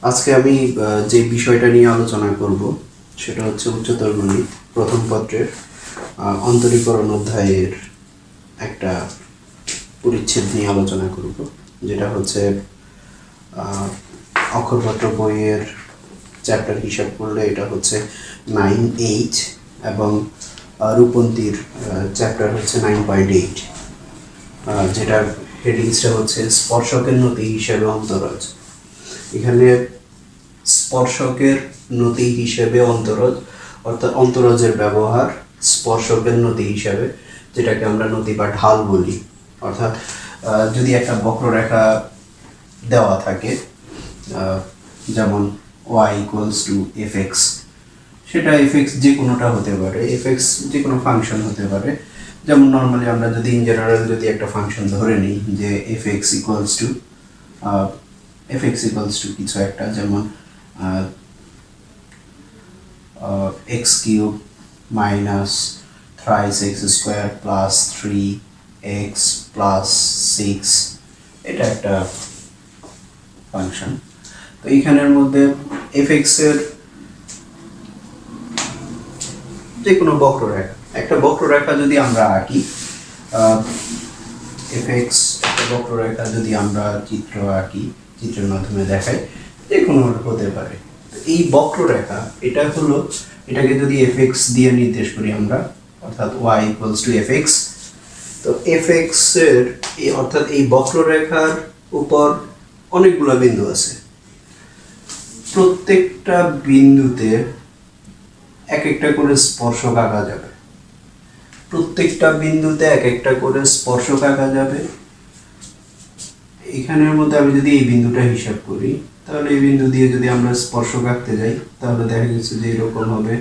আজকে আমি যে বিষয়টা নিয়ে আলোচনা করব সেটা হচ্ছে উচ্চতর গণিত প্রথম পত্রের অন্তরীকরণ অধ্যায়ের একটা পরিচ্ছেদ নিয়ে আলোচনা করব, যেটা হচ্ছে অক্ষরপত্র বইয়ের চ্যাপ্টার হিসাব করলে এটা হচ্ছে 9H এবং রূপন্তীর চ্যাপ্টার হচ্ছে 9.8, যেটার হেডিংসটা হচ্ছে স্পর্শকের নতি হিসেবে অন্তরজ। এখানে স্পর্শকের নতি হিসেবে অন্তরজ, অর্থাৎ অন্তরজের ব্যবহার স্পর্শকের নতি হিসাবে, যেটাকে আমরা নতি বা ঢাল বলি। অর্থাৎ যদি একটা বক্ররেখা দেওয়া থাকে, যেমন y ইকুয়ালস টু fx, সেটা fx যে কোনোটা হতে পারে, fx যে কোনো ফাংশন হতে পারে। যেমন নর্মালি আমরা যদি ইন জেনারেল যদি একটা ফাংশন ধরে নিই যে fx ইকুয়ালস টু কিছু একটা, যেমন x cube minus thrice x square plus 3x plus 6, এটা একটা ফাংশন। তো এইখানের মধ্যে fx এর যে কোনো বক্ররেখা, একটা বক্ররেখা যদি আমরা আঁকি, fx একটা বক্ররেখা যদি আমরা চিত্র আঁকি, চিত্রের মাধ্যমে দেখাই, যে কোনো হতে পারে। এই বক্ররেখা এটা হলো, এটাকে যদি fx দিয়ে নির্দেশ করি আমরা, অর্থাৎ y ইকুয়ালস টু fx, তো fx এর অর্থাৎ এই বক্ররেখার উপর অনেকগুলো বিন্দু আছে। প্রত্যেকটা বিন্দুতে এক একটা করে স্পর্শক আঁকা যাবে, প্রত্যেকটা বিন্দুতে এক একটা করে স্পর্শক আঁকা যাবে। এখানের মধ্যে আমি যদি এই বিন্দুটা হিসাব করি, তাহলে এই বিন্দু দিয়ে যদি আমরা স্পর্শক আঁকতে যাই, তাহলে দেখা গেছে যে এরকম হবে।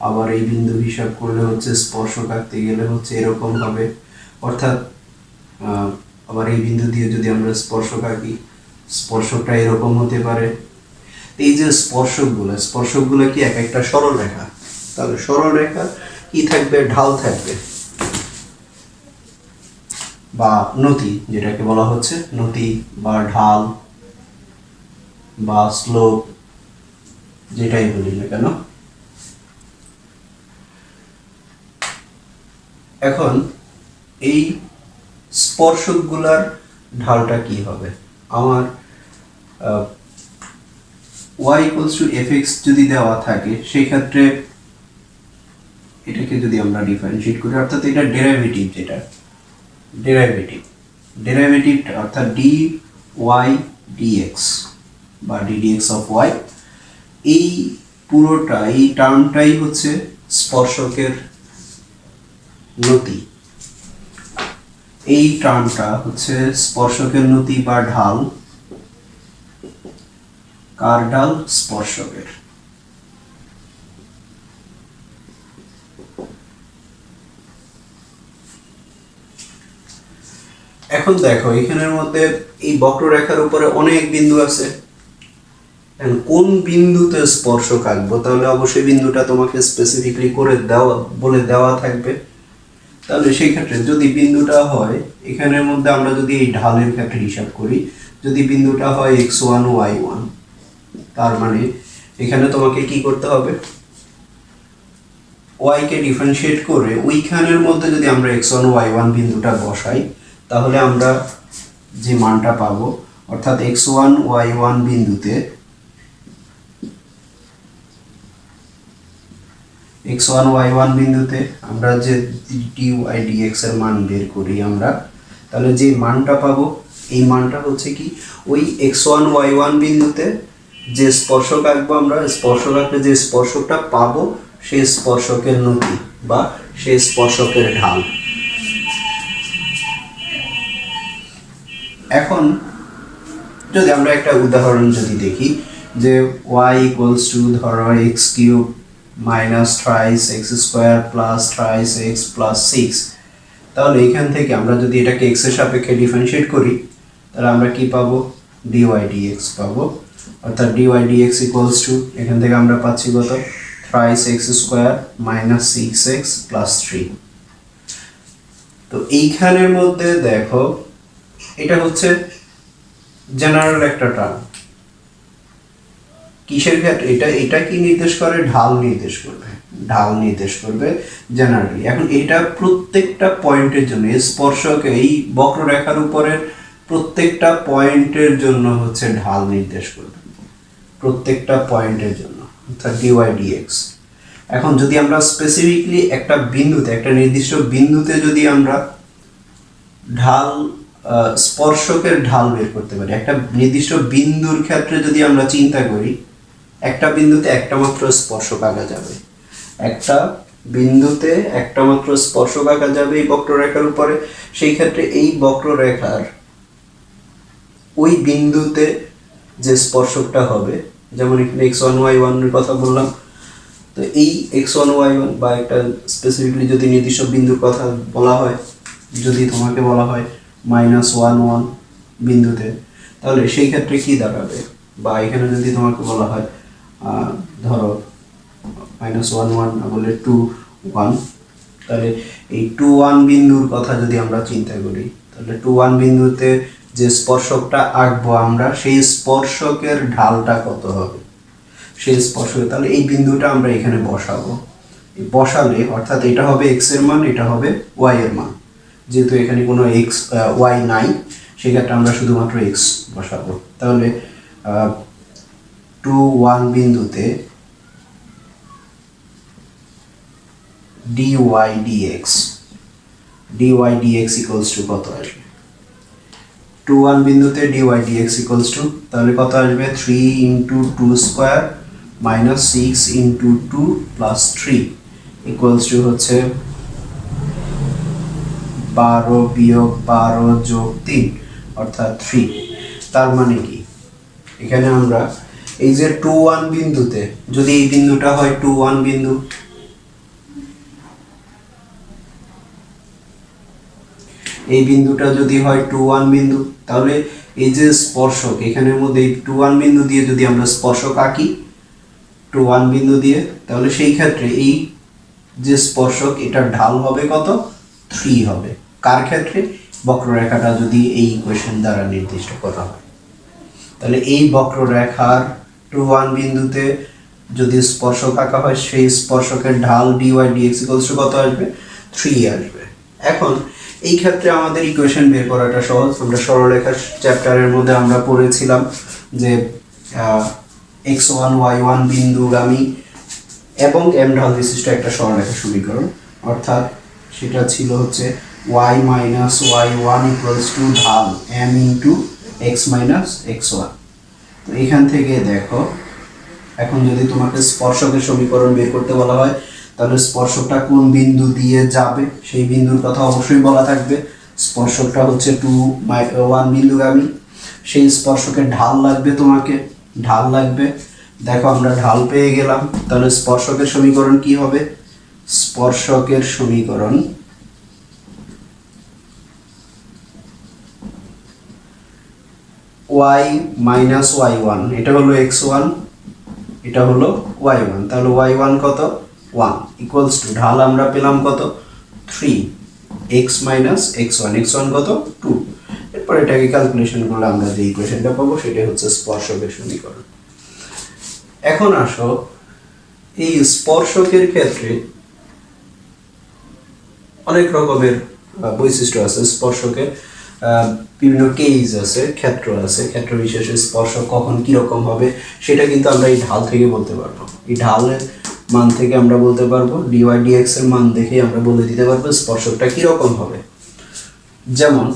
আবার এই বিন্দু হিসাব করলে হচ্ছে স্পর্শক আঁকতে গেলে হচ্ছে এরকম হবে। অর্থাৎ আবার এই বিন্দু দিয়ে যদি আমরা স্পর্শক আঁকি, স্পর্শকটা এরকম হতে পারে। এই যে স্পর্শকগুলো কি এক একটা সরল রেখা, তাহলে সরল রেখা কি থাকবে, ঢাল থাকবে বা নতি, যেটাকে বলা হচ্ছে নতি বা ঢাল বা স্লোপ, যেটাই বলি না কেন। এখন এই স্পর্শকগুলার ঢালটা কি হবে, আমার y ইকুয়ালস টু fx যদি দেওয়া থাকে, সেই ক্ষেত্রে এটাকে যদি আমরা ডিফারেন্সিয়েট করি, অর্থাৎ এটা ডেরিভেটিভ, যেটা ডেরিভেটিভ অর্থাৎ dy dx বা ddx অফ y, এই পুরোটা, এই টার্মটাই হচ্ছে স্পর্শকের নতি। এই টার্মটা হচ্ছে স্পর্শকের নতি বা ঢাল। কার ঢাল? স্পর্শকের। এখন দেখো এখানের মধ্যে এই বক্ররেখার উপরে অনেক বিন্দু আছে, কোন বিন্দুতে স্পর্শক আঁকবো, তাহলে অবশ্যই বিন্দুটা তোমাকে স্পেসিফিকলি করে বলে দেওয়া থাকবে। তাহলে সেই ক্ষেত্রে যদি বিন্দুটা হয়, এখানের মধ্যে আমরা যদি এই ঢালের ক্ষেত্রে হিসাব করি, যদি বিন্দুটা হয় x1 y1, তার মানে এখানে তোমাকে কি করতে হবে, y কে ডিফারেন্সিয়েট করে ওইখানের মধ্যে যদি আমরা x1 y1 বিন্দুটা বসাই, তাহলে আমরা যে মানটা পাবো, অর্থাৎ x1 y1 বিন্দুতে x1 y1 বিন্দুতে আমরা যে dy dx এর মান বের করি আমরা, তাহলে যে মানটা পাবো, এই মানটা হচ্ছে কি, ওই x1 y1 বিন্দুতে যে স্পর্শক আঁকবো আমরা, স্পর্শক আঁকলে যে স্পর্শকটা পাবো, সেই স্পর্শকের নতি বা সেই স্পর্শকের ঢাল। এখন যদি আমরা একটা উদাহরণ যদি দেখি, যে y ইকুয়ালস টু ধরো x cube minus thrice x square plus thrice x plus 6, তাহলে এখান থেকে আমরা যদি এটাকে x এর সাপেক্ষে ডিফারেন্সিয়েট করি, তাহলে আমরা কি পাবো, dy dx পাবো। অর্থাৎ dy dx ইকুয়ালস টু, এখান থেকে আমরা পাচ্ছি কত, thrice x square minus 6x plus 3। তো এইখানের মধ্যে দেখো এটা হচ্ছে জেনারেল একটা টার্ম, কিসের ক্ষেত্রে এটা কি নির্দেশ করে? ঢাল নির্দেশ করবে, ঢাল নির্দেশ করবে জেনারেলি। এখন এটা প্রত্যেকটা পয়েন্টের জন্য, স্পর্শক এই বক্ররেখার উপরের প্রত্যেকটা পয়েন্টের জন্য হচ্ছে ঢাল নির্দেশ করবে, প্রত্যেকটা পয়েন্টের জন্য, অর্থাৎ ডিওয়াই ডিএক্স। এখন যদি আমরা স্পেসিফিকলি একটা বিন্দুতে, একটা নির্দিষ্ট বিন্দুতে যদি আমরা ঢাল স্পর্শকের ঢাল বের করতে পারি, একটা নির্দিষ্ট বিন্দুর ক্ষেত্রে যদি আমরা চিন্তা করি, একটা বিন্দুতে একটা মাত্র স্পর্শক আঁকা যাবে, একটা বিন্দুতে একটা মাত্র স্পর্শক আঁকা যাবে এই বক্ররেখার উপরে। সেই ক্ষেত্রে এই বক্ররেখার ওই বিন্দুতে যে স্পর্শকটা হবে, যেমন এখানে x1 y1 এর কথা বললাম, তো এই x1 y1 বা একটা স্পেসিফিকলি যদি নির্দিষ্ট বিন্দুর কথা বলা হয়, যদি তোমাকে বলা হয় -1 1 বিন্দুতে, তাহলে সেই ক্ষেত্রে কি দাঁড়াবে? বা এখানে যদি তোমাকে বলা হয় ধরো -1 1 না বলে 2 1, তাহলে এই 2 1 বিন্দুর কথা যদি আমরা চিন্তা করি, তাহলে 2 1 বিন্দুতে যে স্পর্শকটা আঁকবো আমরা, সেই স্পর্শকের ঢালটা কত হবে? সেই স্পর্শক, তাহলে এই বিন্দুটা আমরা এখানে বসাবো, বসালে অর্থাৎ এটা হবে x এর মান, এটা হবে y এর মান। যেহেতু এখানে কোনো y নাই, সেক্ষেত্রে আমরা শুধুমাত্র x বসাবো। তাহলে 2 1 বিন্দুতে dy dx equals to কত আসবে? 2 1 বিন্দুতে dy dx equals to, তাহলে কত আসবে? 3 into 2 square minus 6 into 2 plus 3 equals to হচ্ছে 12 বিয়োগ 12 যোগ 3 অর্থাৎ 3। তার মানে কি, এখানে আমরা এই যে 2 1 বিন্দুতে, যদি এই বিন্দুটা হয় 2 1 বিন্দু, এই বিন্দুটা যদি হয় 2 1 বিন্দু, তাহলে এই যে স্পর্শক, এখানের মধ্যে এই 2 1 বিন্দু দিয়ে যদি আমরা স্পর্শক আঁকি 2 1 বিন্দু দিয়ে, তাহলে সেই ক্ষেত্রে এই যে স্পর্শক, এটার ঢাল হবে কত? 3 হবে। কার ক্ষেত্রে? বক্ররেখাটা যদি এই ইকুয়েশন দ্বারা নির্দিষ্ট করা হয়। তাহলে এই বক্ররেখার 2 1 বিন্দুতে যদি স্পর্শক আঁকা হয়, সেই স্পর্শকের ঢাল dy dx কত আসবে? 3 আসবে। এখন এই ক্ষেত্রে আমাদের ইকুয়েশন বের করাটা সহজ। আমরা সরলরেখার চ্যাপ্টারের মধ্যে আমরা পড়েছিলাম যে x1 y1 বিন্দুগামী এবং m ঢাল বিশিষ্ট একটা সরলরেখার সমীকরণ, অর্থাৎ সেটা ছিল হচ্ছে y minus y1 equals to ঢাল m into x minus x1। তো এখান থেকে দেখো, এখন যদি তোমাকে স্পর্শকের সমীকরণ বের করতে বলা হয়, তাহলে স্পর্শকটা কোন বিন্দু দিয়ে যাবে সেই বিন্দুর কথা অবশ্যই বলা থাকবে। স্পর্শকটা হচ্ছে 2 1 বিন্দুগামী, সেই স্পর্শকের ঢাল লাগবে, তোমাকে ঢাল লাগবে। দেখো আমরা ঢাল পেয়ে গেলাম, তাহলে স্পর্শকের সমীকরণ কি হবে? স্পর্শকের সমীকরণ y minus y1, এটা হলো x1, এটা হলো y1, তাহলে y1 কত? 1 equals to ঢাল আমরা পেলাম কত? 3 x minus x1, x1 কত? 2। এরপর এটাকে ক্যালকুলেশন করলে আমরা যে ইকুয়েশনটা পাবো সেটা হচ্ছে স্পর্শকের সমীকরণ। এখন আসো, এই স্পর্শকের ক্ষেত্রে অনেক রকমের বৈশিষ্ট্য আছে। স্পর্শকের বিভিন্ন কেস আছে, ক্ষেত্র আছে, ক্ষেত্র বিশেষে স্পর্শক কখন কিরকম হবে সেটা কিন্তু আমরা এই ঢাল থেকে বলতে পারবো। এই ঢালের মান থেকে আমরা বলতে পারবো, dy dx এর মান দেখে আমরা বলে দিতে পারবো স্পর্শকটা কিরকম হবে। যেমন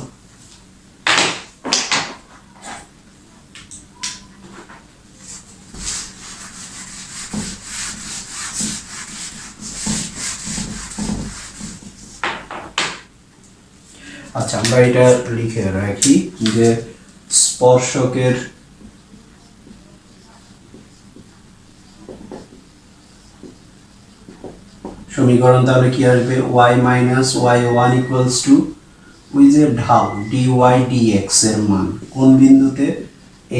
আচ্ছা, আমরা এটা লিখে রাখি যে স্পর্শকের সমীকরণ তাহলে কি আসবে? y minus y1 equals to ওই যে ঢাল dy dx এর মান কোন বিন্দুতে?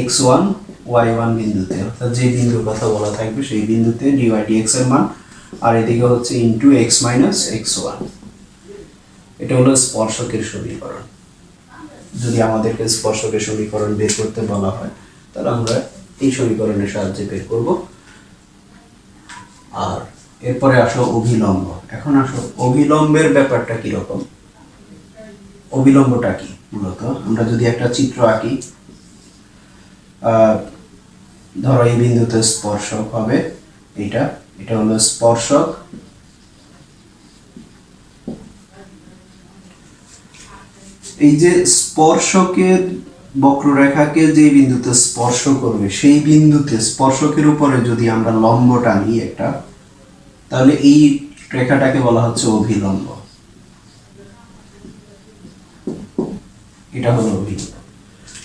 x1 y1 বিন্দুতে, অর্থাৎ যে বিন্দুর কথা বলা থাকবে সেই বিন্দুতে dy dx এর মান, আর এদিকে হচ্ছে ইনটু x minus x1। এটা হলো স্পর্শকের সমীকরণ। যদি আমাদেরকে স্পর্শকের সমীকরণ বের করতে বলা হয়, তাহলে আমরা এই সমীকরণের সাহায্যে বের করব। আর এরপরে আসো অভিলম্ব। এখন আসো অভিলম্বের ব্যাপারটা কিরকম, অভিলম্বটা কি। মূলত আমরা যদি একটা চিত্র আঁকি, ধরো এই বিন্দুতে স্পর্শক হবে, এটা হলো স্পর্শক, এই যে স্পর্শকের বক্ররেখাকে যে বিন্দুতে স্পর্শ করবে সেই বিন্দুতে স্পর্শকের উপরে যদি আমরা লম্ব টানি একটা, তাহলে এই রেখাটাকে বলা হচ্ছে অভিলম্ব। এটা হলো অভিলম্ব।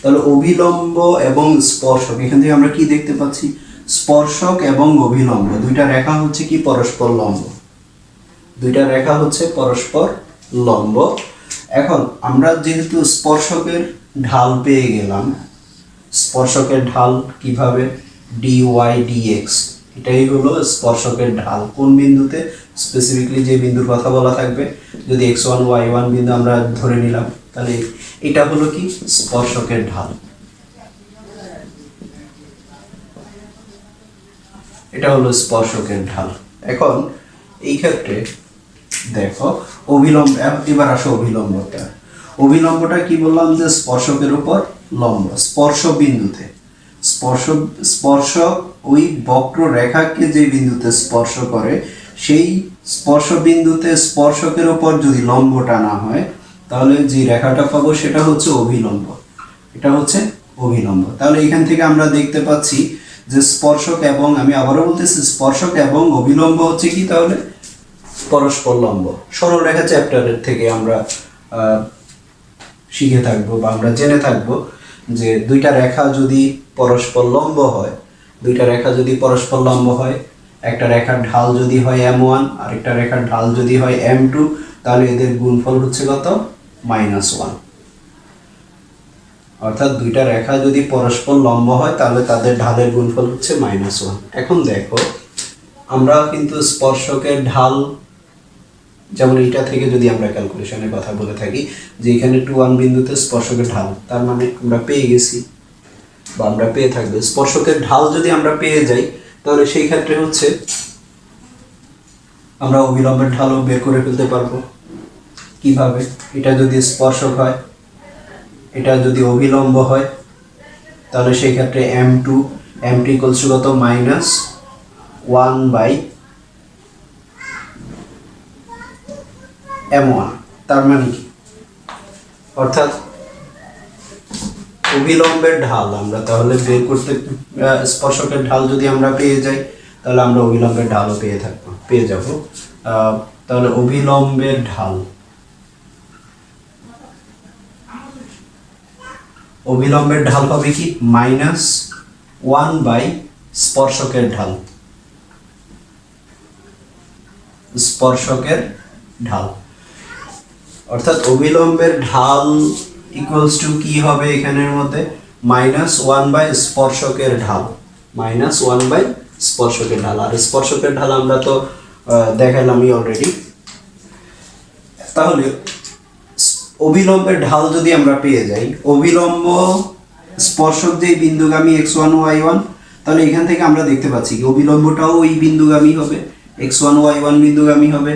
তাহলে অভিলম্ব এবং স্পর্শক, এখান থেকে আমরা কি দেখতে পাচ্ছি, স্পর্শক এবং অভিলম্ব দুইটা রেখা হচ্ছে কি পরস্পর লম্ব, দুইটা রেখা হচ্ছে পরস্পর লম্ব। এখন আমরা যেহেতু স্পর্শকের ঢাল পেয়ে গেলাম, স্পর্শকের ঢাল কিভাবে, dy dx, এটাই হলো স্পর্শকের ঢাল। কোন বিন্দুতে, স্পেসিফিকলি যে বিন্দুর কথা বলা থাকবে, যদি x1 y1 বিন্দু আমরা ধরে নিলাম, তাহলে এটা হলো কি স্পর্শকের ঢাল, এটা হলো স্পর্শকের ঢাল। এখন এই ক্ষেত্রে দেখো অভিলম্ব, এবার আসো অভিলম্বটা। অভিলম্বটা কি বললাম, যে স্পর্শকের উপর লম্ব, স্পর্শ বিন্দুতে স্পর্শক ওই বক্র রেখাকে যে বিন্দুতে স্পর্শ করে সেই স্পর্শ বিন্দুতে স্পর্শকের উপর যদি লম্ব টানা হয়, তাহলে যে রেখাটা পাবো সেটা হচ্ছে অভিলম্ব, এটা হচ্ছে অভিলম্ব। তাহলে এখান থেকে আমরা দেখতে পাচ্ছি যে স্পর্শক এবং, আমি আবারও বলতেছি, স্পর্শক এবং অভিলম্ব হচ্ছে কি তাহলে পরস্পর লম্ব। সরলরেখা চ্যাপ্টারের থেকে আমরা শিখে থাকবো বা আমরা জেনে থাকবো যে দুইটা রেখা যদি পরস্পর লম্ব হয়, দুইটা রেখা যদি পরস্পর লম্ব হয়, একটা রেখার ঢাল যদি হয় m1 আর একটা রেখার ঢাল যদি হয় m2, তাহলে এদের গুণফল হচ্ছে কত, -1। অর্থাৎ দুইটা রেখা যদি পরস্পর লম্ব হয় তাহলে তাদের ঢালের গুণফল হচ্ছে -1। এখন দেখো আমরা কিন্তু স্পর্শকের ঢাল, যেমন এইটা থেকে যদি আমরা ক্যালকুলেশনের কথা বলে থাকি যে এখানে 2-1 বিন্দুতে স্পর্শকের ঢাল, তার মানে আমরা পেয়ে গেছি বা আমরা পেয়ে থাকবো স্পর্শকের ঢাল। যদি আমরা পেয়ে যাই তাহলে সেই ক্ষেত্রে হচ্ছে আমরা অভিলম্বের ঢালও বের করে ফেলতে পারবো। কিভাবে, এটা যদি স্পর্শক হয়, এটা যদি অভিলম্ব হয়, তাহলে সেই ক্ষেত্রে m2 ইকুয়ালস টু কত, -1/m1। তার মানে কি, অর্থাৎ অভিলম্বের ঢাল আমরা তাহলে বের করতে, স্পর্শকের ঢাল যদি আমরা পেয়ে যাই তাহলে আমরা অভিলম্বের ঢালও পেয়ে যাব। তাহলে অভিলম্বের ঢাল, অভিলম্বের ঢাল হবে কি -1 স্পর্শকের ঢাল, স্পর্শকের ঢাল। অর্থাৎ অভিলম্বের ঢাল ইকুয়ালস টু কি হবে এখানের মধ্যে, -1 স্পর্শকের ঢাল, -1 স্পর্শকের ঢাল। আর স্পর্শকের ঢাল আমরা তো দেখালামই অলরেডি। তাহলে অভিলম্বের ঢাল যদি আমরা পেয়ে যাই, অভিলম্ব স্পর্শক যে বিন্দুগামী x1 y1, তাহলে এখান থেকে আমরা দেখতে পাচ্ছি কি অভিলম্বটাও ওই বিন্দুগামী হবে, x1 y1 বিন্দুগামী হবে।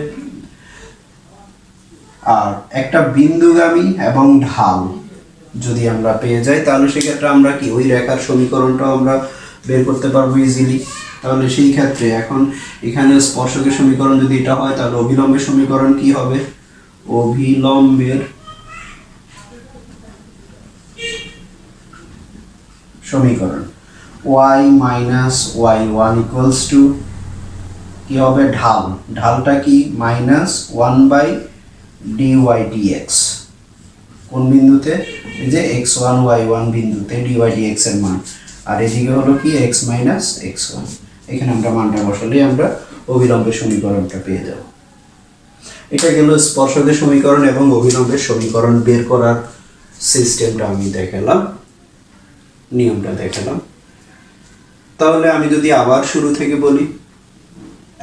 আর একটা বিন্দুগামী এবং ঢাল যদি আমরা পেয়ে যাই তাহলে সেক্ষেত্রে আমরা কি ওই রেখার সমীকরণটাও আমরা বের করতে পারবো ইজিলি। তাহলে সেই ক্ষেত্রে এখন এখানে স্পর্শকের সমীকরণ যদি এটা হয়, তাহলে অভিলম্বের সমীকরণ কি হবে, অভিলম্বের সমীকরণ y - y1 ইকুয়ালস টু কি হবে, ঢাল, ঢালটা কি -1/dy dx। কোন বিন্দুতে, এই যে x1 y1 বিন্দুতে dy dx এর মান, আর এদিকে হলো কি x - x1। এখানে আমরা মানটা বসালে আমরা অভিলম্বের সমীকরণটা পেয়ে যাব। এটা গেল স্পর্শকের সমীকরণ এবং অভিলম্বের সমীকরণ বের করার সিস্টেমটা আমি দেখালাম, নিয়মটা দেখালাম। তাহলে আমি যদি আবার শুরু থেকে বলি,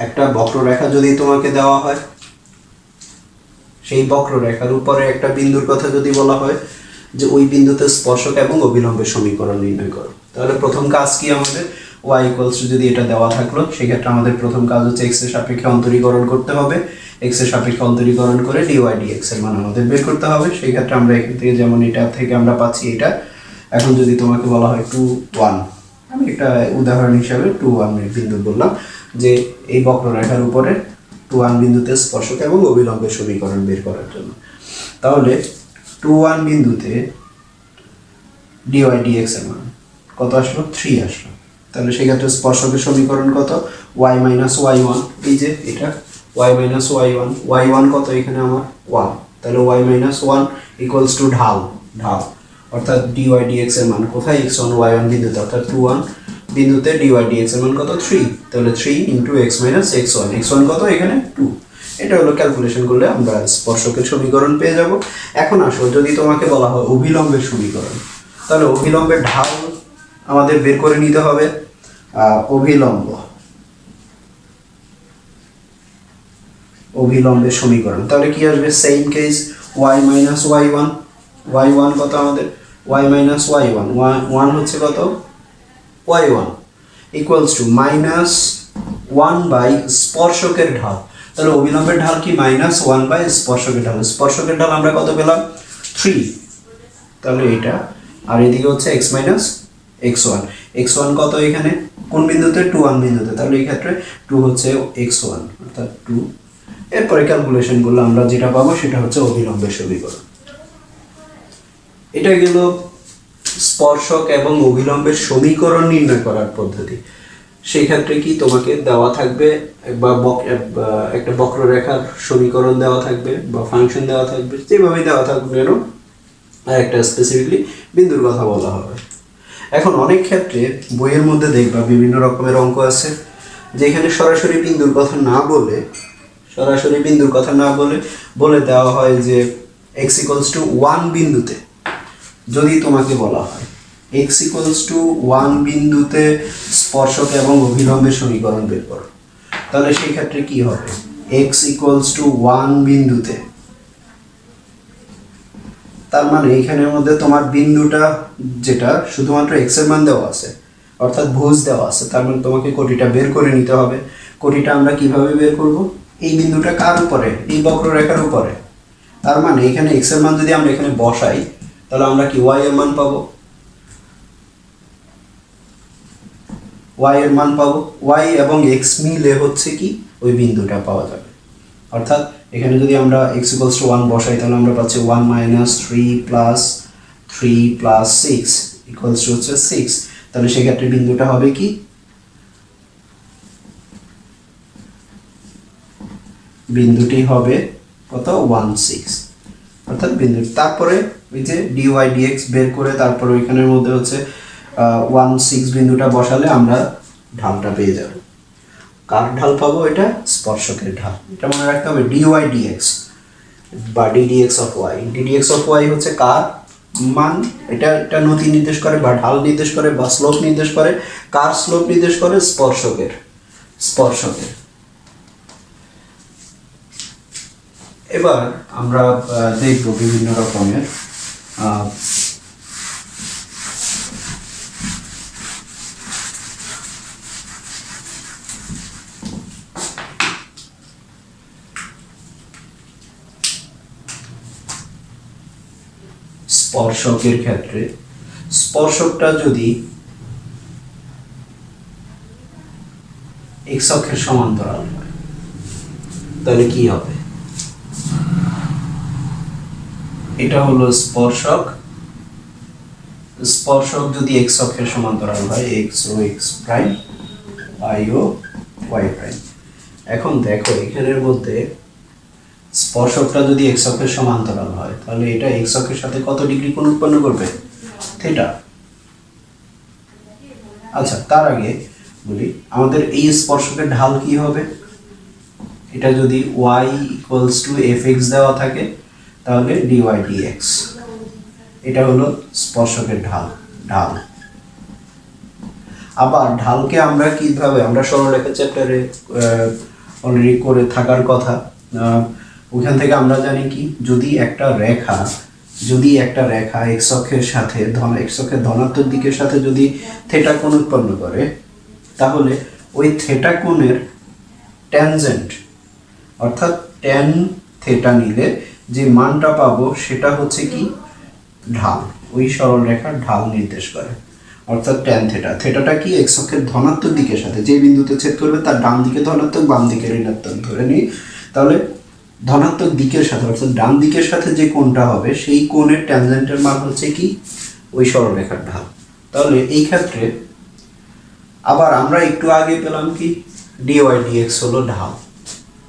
একটা বক্ররেখা যদি তোমাকে দেওয়া হয়, সেই বক্ররেখার উপরে একটা বিন্দুর কথা যদি বলা হয়, যে ওই বিন্দুতে স্পর্শক এবং অভিলম্বের সমীকরণ নির্ণয় করো। তাহলে প্রথম কাজ কি আমাদের, y ইকুয়ালস টু যদি এটা দেওয়া থাকলো সেক্ষেত্রে আমাদের প্রথম কাজ হচ্ছে x এর সাপেক্ষে অন্তরীকরণ করতে হবে। x এর সাপেক্ষে অন্তরীকরণ করে dy dx এর মান আমাদের বের করতে হবে। সেই ক্ষেত্রে আমরা এখান থেকে যেমন এটা থেকে আমরা পাচ্ছি এটা, এখন যদি তোমাকে বলা হয় 2 1, আমি একটা উদাহরণ হিসাবে 2 1 এর বিন্দু বললাম যে এই বক্ররেখার উপরে 2 1 বিন্দুতে স্পর্শক এবং অভিলম্বের সমীকরণ বের করার জন্য। তাহলে 2 1 বিন্দুতে dy dx এর মান কত আসলো, 3 আসলো। তাহলে সেই ক্ষেত্রে স্পর্শকের সমীকরণ কত, y মাইনাস y1, এই যে এটা y মাইনাস y1, y1 কত এখানে আমার 1, তাহলে y মাইনাস 1 ইকুয়ালস টু ঢাল, অর্থাৎ dy dx এর মান কোথায়, x1 y1 বিন্দুতে, অর্থাৎ 2 1 বিন্দুতে dy dx এর মান কত, 3, তাহলে 3 ইন্টু x মাইনাস x1 কত এখানে 2। এটা হলো ক্যালকুলেশন করলে আমরা স্পর্শকের সমীকরণ পেয়ে যাব। এখন আসো যদি তোমাকে বলা হয় অভিলম্বের সমীকরণ, তাহলে অভিলম্বের ঢাল আমাদের বের করে নিতে হবে। অভিলম্বের সমীকরণ তাহলে কি আসবে, same case y minus y1, y1 কত আমাদের, y মাইনাস y1, 1 হচ্ছে কত y1 equals to minus 1 by স্পর্শকের ঢাল। তাহলে অভিলম্বের ঢাল কি, মাইনাস 1 বাই স্পর্শকের ঢাল। স্পর্শকের ঢাল আমরা কত পেলাম, 3, তাহলে এটা, আর এদিকে হচ্ছে x মাইনাস x1 কত এখানে কোন বিন্দুতে, 2 1 বিন্দুতে, তাহলে এই ক্ষেত্রে 2 হচ্ছে x1 অর্থাৎ 2। এরপরে ক্যালকুলেশন করলে আমরা যেটা পাবো সেটা হচ্ছে অভিলম্বের সমীকরণ। এটা গেল স্পর্শক এবং অভিলম্বের সমীকরণ নির্ণয় করার পদ্ধতি। সেই ক্ষেত্রে কি তোমাকে দেওয়া থাকবে একটা বক্ররেখার সমীকরণ দেওয়া থাকবে বা ফাংশন দেওয়া থাকবে, যেভাবে দেওয়া থাকবে কেন, আর একটা স্পেসিফিকলি বিন্দুর কথা বলা হবে। এখন অনেক ক্ষেত্রে বইয়ের মধ্যে দেখবা বিভিন্ন রকমের অঙ্ক আছে যেখানে সরাসরি বিন্দুর কথা না বলে বলে দেওয়া হয় যে x ইকুয়ালস টু 1 বিন্দুতে, যদি তোমাকে বলা হয় x ইকুয়ালস টু 1 বিন্দুতে স্পর্শক এবং অভিলম্বের সমীকরণ বের করো, তাহলে সেই ক্ষেত্রে কি হবে, x ইকুয়ালস টু 1 বিন্দুতে, তার মানে এইখানের মধ্যে তোমার বিন্দুটা যেটা শুধুমাত্র x এর মান দেওয়া আছে অর্থাৎ ভুজ দেওয়া আছে, তার মানে তোমাকে কোটিটা বের করে নিতে হবে। কোটিটা আমরা কিভাবে বের করব, এই বিন্দুটা কার উপরে, এই বক্ররেখার উপরে, তার মানে এখানে x এর মান যদি আমরা এখানে বসাই তাহলে আমরা কি y এর মান পাবো, y এবং x মিলে হচ্ছে কি ওই বিন্দুটা পাওয়া যাবে। অর্থাৎ এখানে যদি আমরা x ইকুয়ালস টু 1 বসাই তাহলে আমরা পাচ্ছি 1 মাইনাস 3 প্লাস 6 ইকুয়ালস টু হচ্ছে 6, তাহলে সেক্ষেত্রে বিন্দুটা হবে কি, বিন্দুটি হবে কত 1 6, অর্থাৎ বিন্দু, তারপরে ওই যে dy dx বের করে তারপর ওইখানের মধ্যে হচ্ছে 1 6 বিন্দুটা বসালে আমরা ঢালটা পেয়ে যাব। কার ঢাল পাবো, এটা স্পর্শকের ঢাল। এটা মনে রাখতে হবে dy dx বা ddx অফ y হচ্ছে কার মান, এটা নতি নির্দেশ করে বা ঢাল নির্দেশ করে বা স্লোপ নির্দেশ করে, কার স্লোপ নির্দেশ করে, স্পর্শকের। এবার আমরা দেখব বিভিন্ন রকমের স্পর্শকের ক্ষেত্রে স্পর্শকটা যদি x অক্ষের সমান্তরাল হয় তাহলে কি হবে, এটা হলো স্পর্শক যদি x অক্ষের সমান্তরাল হয়, x ও x প্রাইম, y ও y প্রাইম। এখন দেখো এখানের মধ্যে স্পর্শকটা যদি x অক্ষের সমান্তরাল হয় তাহলে এটা x অক্ষের সাথে কত ডিগ্রি কোণ উৎপন্ন করবে, থিটা। আচ্ছা, তার আগে বলি আমাদের এই স্পর্শকের ঢাল কি হবে, এটা যদি y ইকুয়ালস টু fx দেওয়া থাকে তাহলে dy dx, এটা হলো স্পর্শকের ঢাল। আবার ঢালকে আমরা কিভাবে, আমরা সরলরেখা চ্যাপ্টারে অলরেডি করে থাকার কথা, ওখান থেকে আমরা জানি কি, যদি একটা রেখা যদি একটা রেখা এক্স অক্ষের সাথে এক্স অক্ষের ধনাত্মক দিকের সাথে যদি থেটা কোণ উৎপন্ন করে, তাহলে ওই থেটা কোণের ট্যানজেন্ট অর্থাৎ ট্যান থেটা নিলে যে মানটা পাবো সেটা হচ্ছে কি ঢাল, ওই সরল রেখার ঢাল নির্দেশ করে। অর্থাৎ ট্যান থেটা, থেটাটা কি এক্স অক্ষের ধনাত্মক দিকের সাথে, যে বিন্দুতে ছেদ করবে তার ডান দিকে ধনাত্মক বাম দিকে ঋণাত্মক ধরে নিই, তাহলে ধনাত্মক দিকের সাথে অর্থাৎ ডান দিকের সাথে যে কোণটা হবে সেই কোণের ট্যানজেন্টের মান হচ্ছে কি ওই সরলরেখার ঢাল। তাহলে এই ক্ষেত্রে আবার আমরা একটু আগে পেলাম কি ডিওয়াই ডিএক্স হলো ঢাল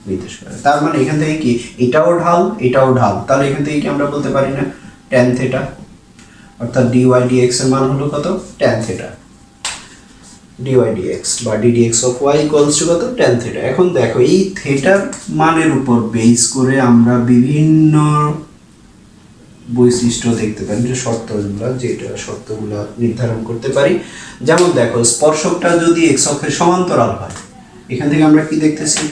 নির্দেশ করে। তার মানে এখান থেকে কি এটাও ঢাল এটাও ঢাল, তাহলে এখান থেকে কি আমরা বলতে পারি না ট্যান থেটা, অর্থাৎ ডিওয়াই ডিএক্স এর মান হলো কত ট্যান থেটা, ডিওয়াই ডিএক্স বা d dx of y equals to কত ট্যান থেটা। এখন দেখো এই থেটার মানের উপর বেস করে আমরা বিভিন্ন বৈশিষ্ট্য দেখতে পারি, যে শর্তগুলো নির্ধারণ করতে পারি। যেমন দেখো স্পর্শকটা যদি এক্স অক্ষের সমান্তরাল হয়, এখান থেকে আমরা কি দেখতেছি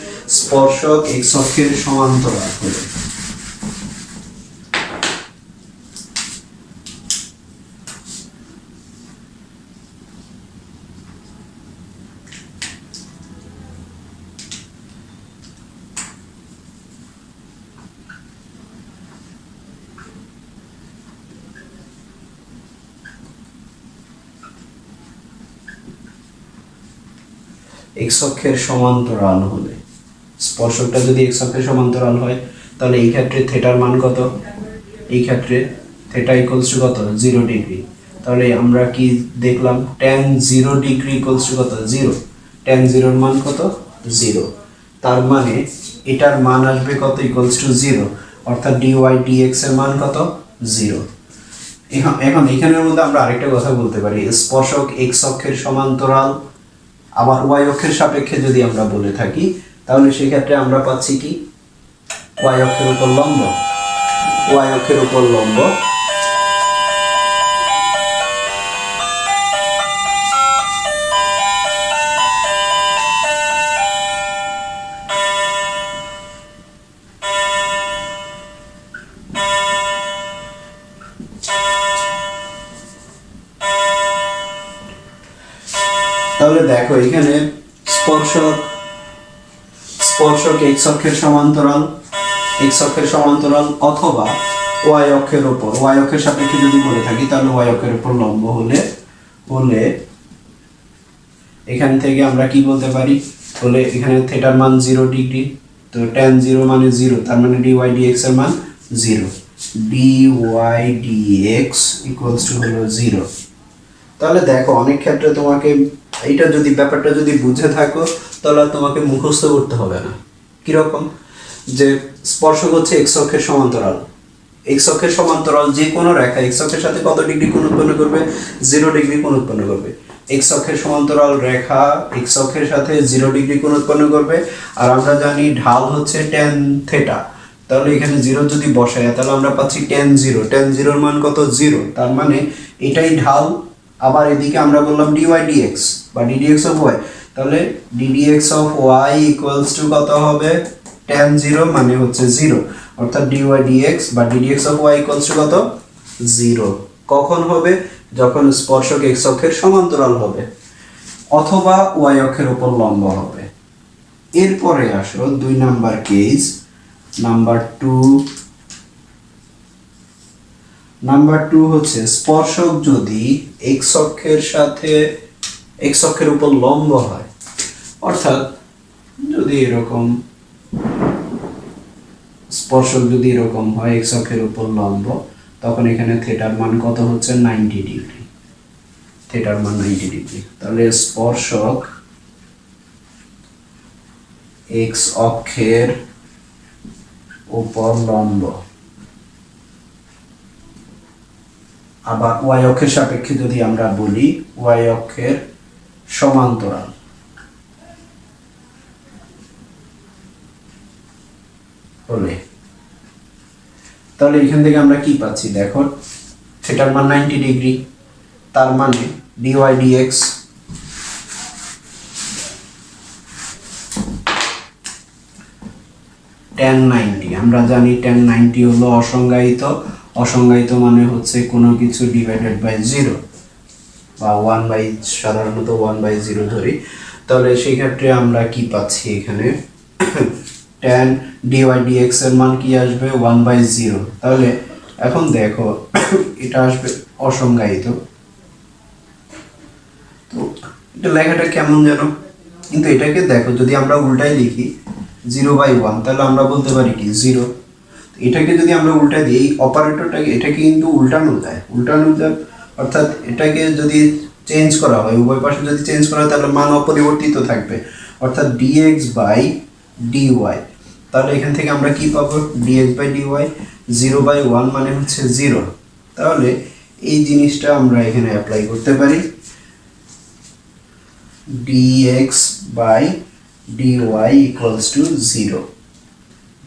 স্পর্শক এক্স অক্ষের সমান্তরাল হলে এক্স অক্ষের সমান্তরাল হলে, স্পর্শকটা যদি এক্স অক্ষের সমান্তরাল হয়, তাহলে এই ক্ষেত্রে থেটার মান কত, এই ক্ষেত্রে থেটা ইকুয়ালস টু কত 0 ডিগ্রি। তাহলে আমরা কি দেখলাম tan 0 ডিগ্রি ইকুয়ালস টু কত 0, tan 0 এর মান কত 0, তার মানে এটার মান আসবে কত ইকুয়ালস টু 0, অর্থাৎ dy dx এর মান কত 0। এখন এখানের মধ্যে আমরা আরেকটা কথা বলতে পারি, স্পর্শক এক্স অক্ষের সমান্তরাল আবার ওয়াই অক্ষের সাপেক্ষে যদি আমরা বলে থাকি, তাহলে সেই ক্ষেত্রে আমরা পাচ্ছি কি ওয়াই অক্ষের উপর লম্ব, ওয়াই অক্ষের উপর লম্ব তাহলে দেখো এখানে স্পর্শক এক্স অক্ষের সমান্তরাল অথবা ওয়াই অক্ষের উপর, ওয়াই অক্ষের সাপেক্ষে যদি বলে থাকি তাহলে ওয়াই অক্ষের উপর লম্ব হলে এখান থেকে আমরা কি বলতে পারি, বলে এখানে থেটার মান 0 ডিগ্রি, তো tan 0 মানে 0, তার মানে dy dx এর মান 0, dy dx ইকুয়ালস টু হলো 0। তাহলে দেখো অনেক ক্ষেত্রে তোমাকে এইটা যদি ব্যাপারটা যদি বুঝে থাকো তাহলে তোমাকে মুখস্থ করতে হবে না। কিরকম, যে স্পর্শক হচ্ছে এক্স অক্ষের সমান্তরাল, এক্স অক্ষের সমান্তরাল যে কোনো রেখা এক্স অক্ষের সাথে কত ডিগ্রি কোণ উৎপন্ন করবে 0 ডিগ্রি কোণ উৎপন্ন করবে, এক্স অক্ষের সমান্তরাল রেখা এক্স অক্ষের সাথে 0 ডিগ্রি কোণ উৎপন্ন করবে, আর আমরা জানি ঢাল হচ্ছে tan থেটা, তাহলে এখানে 0 যদি বসাই তাহলে আমরা পাচ্ছি tan 0, tan 0 এর মান কত 0, তার মানে এটাই ঢাল। আবার এদিকে আমরা বললাম dy dx বা ddx অফ y, তাহলে ddx of y equals to কত হবে tan 0 মানে হচ্ছে 0, অর্থাৎ dy dx বা ddx of y equals to কত 0। কখন হবে, যখন স্পর্শক x অক্ষের সমান্তরাল হবে অথবা y অক্ষের উপর লম্ব হবে। এরপরে আসো 2 নাম্বার কেস, নাম্বার 2 হচ্ছে স্পর্শক যদি x অক্ষের উপর লম্ব হয়, অর্থাৎ যদি এরকম স্পর্শক যদি এরকম হয় x অক্ষের উপর লম্ব, তখন এখানে থেটার মান কত হচ্ছে 90 ডিগ্রি, থেটার মান 90 ডিগ্রি। তাহলে স্পর্শক x অক্ষের উপর লম্ব আবার y অক্ষের সাপেক্ষে যদি আমরা বলি y অক্ষের সমান্তরাল হলে, তাহলে এখান থেকে আমরা কি পাচ্ছি দেখো থেটার মান 90 ডিগ্রি, তার মানে dy dx tan 90, আমরা জানি tan 90 হলো অসংজ্ঞায়িত, অসংজ্ঞায়িত মানে হচ্ছে কোনো কিছু ডিভাইডেড বাই 0 বা 1 বাই, সাধারণত 1/0 ধরি। তাহলে সেই ক্ষেত্রে আমরা কি পাচ্ছি এখানে tan dy dx এর মান কি আসবে 1/0। তাহলে এখন দেখো এটা আসবে অসংজ্ঞায়িত। তো এটা লেখাটা কেমন জানো, কিন্তু এটাকে দেখো যদি আমরা উল্টাই লিখি 0/1 তাহলে আমরা বলতে পারি কি 0। এটাকে যদি আমরা উল্টা দিই, এই অপারেটরটাকে এটাকে কিন্তু উল্টানো যায় অর্থাৎ এটাকে যদি চেঞ্জ করা হয়, উভয় পাশে যদি চেঞ্জ করা হয় তাহলে মান অপরিবর্তিত থাকবে, অর্থাৎ dx বাই dy। তাহলে এখান থেকে আমরা কি পাবো, dx বাই dy 0/1 মানে হচ্ছে 0। তাহলে এই জিনিসটা আমরা এখানে অ্যাপ্লাই করতে পারি, dx by dy equals to 0,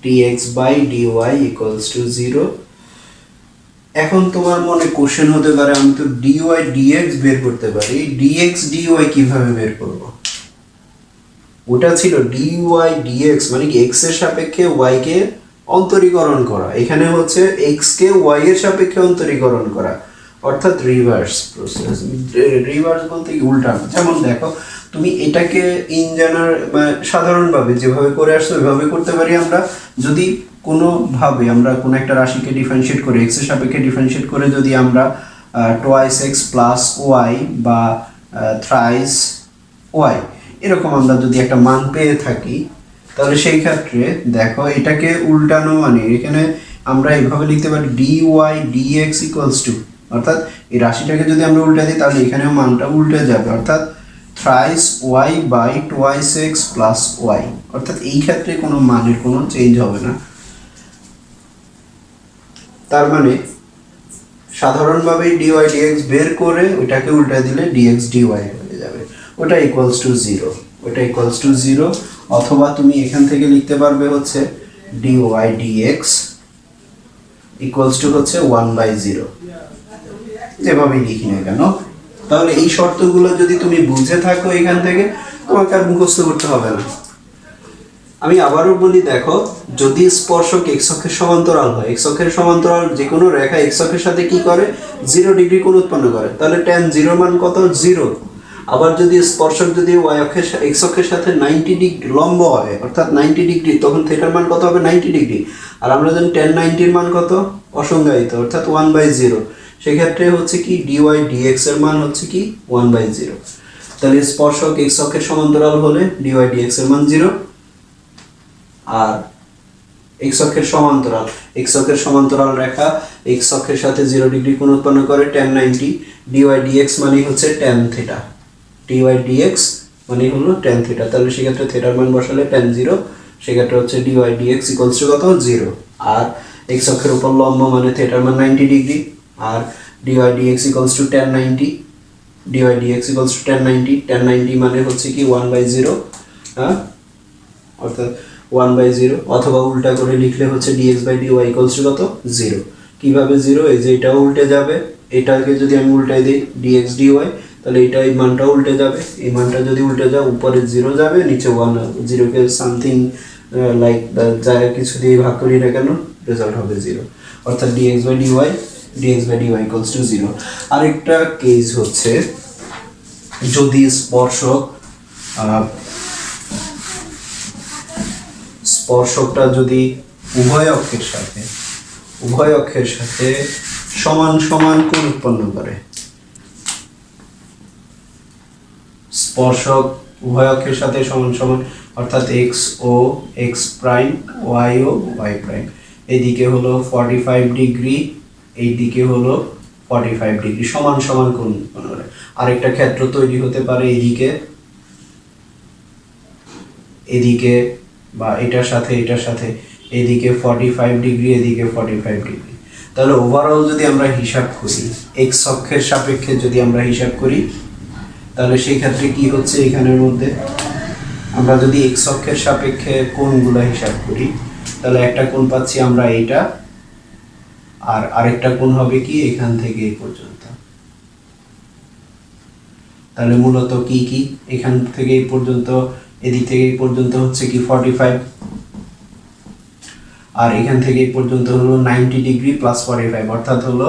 dx by dy equals to 0। এখন তোমার মনে কোশ্চেন হতে পারে আমি তো dy dx বের করতে পারি, dx dy কিভাবে বের করব? ওটা ছিল dy dx মানে কি x এর সাপেক্ষে y কে অন্তরীকরণ করা, এখানে হচ্ছে x কে y এর সাপেক্ষে অন্তরীকরণ করা, অর্থাৎ রিভার্স প্রসেস। রিভার্স বলতে কি উল্টা। যেমন দেখো তুমি এটাকে ইন জেনারেল সাধারণভাবে যেভাবে করে আসছো ওইভাবে করতে পারি আমরা। যদি কোনোভাবে আমরা কোনো একটা রাশিকে ডিফারেন্সিয়েট করে x এর সাপেক্ষে ডিফারেন্সিয়েট করে যদি আমরা twice x প্লাস y বা thrice y এরকম আমরা যদি একটা মান পেয়ে থাকি, তাহলে সেই ক্ষেত্রে দেখো এটাকে উল্টানো মানে এখানে আমরা এইভাবে লিখতে পারি dy dx ইকুয়ালস টু, অর্থাৎ এই রাশিটাকে যদি আমরা উল্টা দিই তাহলে এখানে মানটা উল্টে যাবে, অর্থাৎ thrice y by twice x plus y। অর্থাৎ এই ক্ষেত্রে কোনো মানের কোনো চেঞ্জ হবে না। তার মানে সাধারণভাবে dy dx বের করে ওটাকে উল্টা দিলে dx dy হয়ে যাবে, ওটা ইকুয়ালস টু 0, ওটা ইকুয়ালস টু 0। অথবা তুমি এখান থেকে লিখতে পারবে হচ্ছে dy dx ইকুয়ালস টু হচ্ছে 1/0, যেভাবে লিখি না কেন। তাহলে এই শর্তগুলো যদি তুমি বুঝে থাকো এখান থেকে, তোমাকে আর মুখস্থ করতে হবে না। আমি আবারও বলি, দেখো যদি স্পর্শক x অক্ষের সমান্তরাল হয়, x অক্ষের সমান্তরাল যে কোনো রেখা x অক্ষের সাথে কি করে 0 ডিগ্রি কোণ উৎপন্ন করে, তাহলে tan 0 মান কত 0। আবার যদি স্পর্শক যদি y অক্ষের x অক্ষের সাথে 90 ডিগ্রি লম্ব হয় অর্থাৎ 90 ডিগ্রি, তখন থিটার মান কত হবে 90 ডিগ্রি। আর আমরা জানি tan 90 এর মান কত অসংজ্ঞায়িত অর্থাৎ 1/0। সেক্ষেত্রে হচ্ছে কি dy dx এর মান হচ্ছে কি 1/0। তাহলে স্পর্শক x অক্ষের সমান্তরাল হলে dy dx এর মান 0, আর x অক্ষের সমান্তরাল রেখা x অক্ষের সাথে 0 ডিগ্রি কোণ উৎপন্ন করে tan 90, dy dx মানে হচ্ছে tan থিটা, dy dx মানে হলো tan থিটা। তাহলে সেক্ষেত্রে থিটার মান বসালে tan 0, সেক্ষেত্রে হচ্ছে dy dx ইকুয়ালস টু কত 0। আর x অক্ষের উপর লম্ব মানে থিটার মান 90 ডিগ্রি, আর dy dx equals to tan 90, dy dx equals to tan 90 মানে হচ্ছে কি 1/0, হ্যাঁ, অর্থাৎ 1/0। অথবা উল্টা করে লিখলে হচ্ছে dx by dy equals to কত 0। কিভাবে 0? এই যে এটাও উল্টে যাবে, এটাকে যদি আমি উল্টাই দিই dx dy, তাহলে এটা এই মানটাও উল্টে যাবে, এই মানটা যদি উল্টে যায় উপরে 0 যাবে, নিচে 1, 0 কে সামথিং লাইক যা কিছু দিয়ে ভাগ করি না কেন রেজাল্ট হবে 0, অর্থাৎ dx by dy equals to 0। আরেকটা কেস হচ্ছে যদি স্পর্শকটা যদি উভয় অক্ষের সাথে সমান সমান কোণ উৎপন্ন করে, স্পর্শক উভয় অক্ষের সাথে সমান সমান অর্থাৎ x ও x প্রাইম, y ও y প্রাইম, এদিকে হলো 45 ডিগ্রি, এইদিকে হলো 45 ডিগ্রি, সমান সমান কোণ উৎপন্ন করে। আরেকটা ক্ষেত্র তৈরি হতে পারে এদিকে বা এটার সাথে এদিকে 45 ডিগ্রি, এদিকে 45 ডিগ্রি। তাহলে ওভারঅল যদি আমরা হিসাব করি x অক্ষের সাপেক্ষে যদি আমরা হিসাব করি, তাহলে সেই ক্ষেত্রে কি হচ্ছে এখানের মধ্যে আমরা যদি x অক্ষের সাপেক্ষে কোণগুলো হিসাব করি, তাহলে একটা কোণ পাচ্ছি আমরা এইটা, আর আরেকটা কোণ হবে কি এখান থেকে এই পর্যন্ত। তাহলে মূলত কি এখান থেকে এই পর্যন্ত, এদিক থেকে এই পর্যন্ত হচ্ছে কি 45, আর এখান থেকে এই পর্যন্ত হলো 90 ডিগ্রি প্লাস 45, অর্থাৎ হলো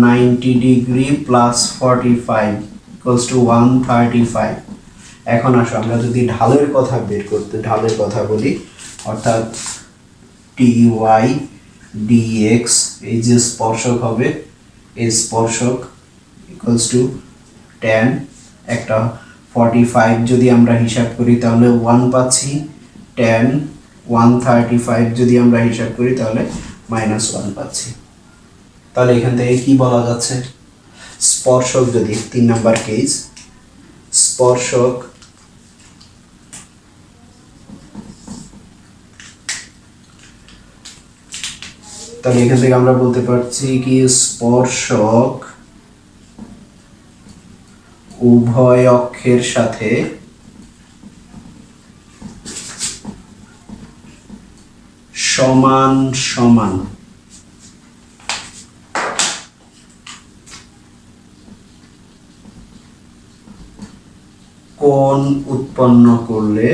90 ডিগ্রি প্লাস 45 ইকুয়ালস টু 135। এখন আসো আমরা যদি ঢালের কথা বের করতে ঢালের কথা বলি, অর্থাৎ dy dx, এই যে স্পর্শক হবে, এই স্পর্শক ইকুয়ালস টু tan, একটা 45 যদি আমরা হিসাব করি তাহলে 1 পাচ্ছি, tan 135 যদি আমরা হিসাব করি তাহলে -1 পাচ্ছি। তাহলে এখান থেকে কি বলা যাচ্ছে, স্পর্শক যদি 3 নাম্বার কেস, স্পর্শক তাহলে এখান থেকে আমরা বলতে পারছি কি স্পর্শক উভয় অক্ষের সাথে সমান সমান কোণ উৎপন্ন করলে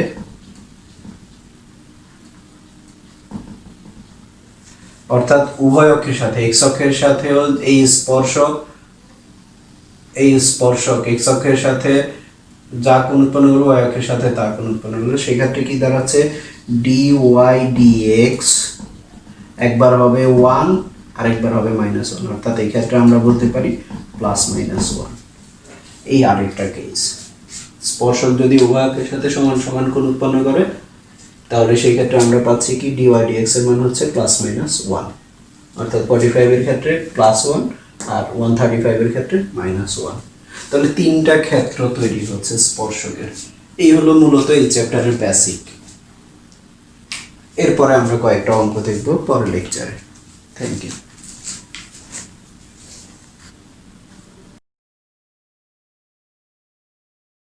অর্থাৎ উভয় অক্ষের সাথে, এক্স অক্ষের সাথেও এই স্পর্শক এক্স অক্ষের সাথে যা কোণ উৎপন্ন করবে, ওয়াই অক্ষের সাথে তা কোণ উৎপন্ন করবে, সেক্ষেত্রে কি দাঁড়াচ্ছে dy dx একবার হবে 1 আর একবার হবে -1, অর্থাৎ এই ক্ষেত্রে আমরা বলতে পারি +-1। এই আরেকটা কেস, স্পর্শক যদি উভয় অক্ষের সাথে সমান সমান কোণ উৎপন্ন করে তাহলে সেই ক্ষেত্রে আমরা পাচ্ছি কি dy dx এর মান হচ্ছে +-1, অর্থাৎ 45 এর ক্ষেত্রে +1 আর 135 এর ক্ষেত্রে -1। তাহলে তিনটা ক্ষেত্র তৈরি হচ্ছে স্পর্শকের। এই হলো মূলত এই চ্যাপ্টারের বেসিক। এরপরে আমরা কয়েকটা অঙ্ক দেখব পরের লেকচারে। Thank you.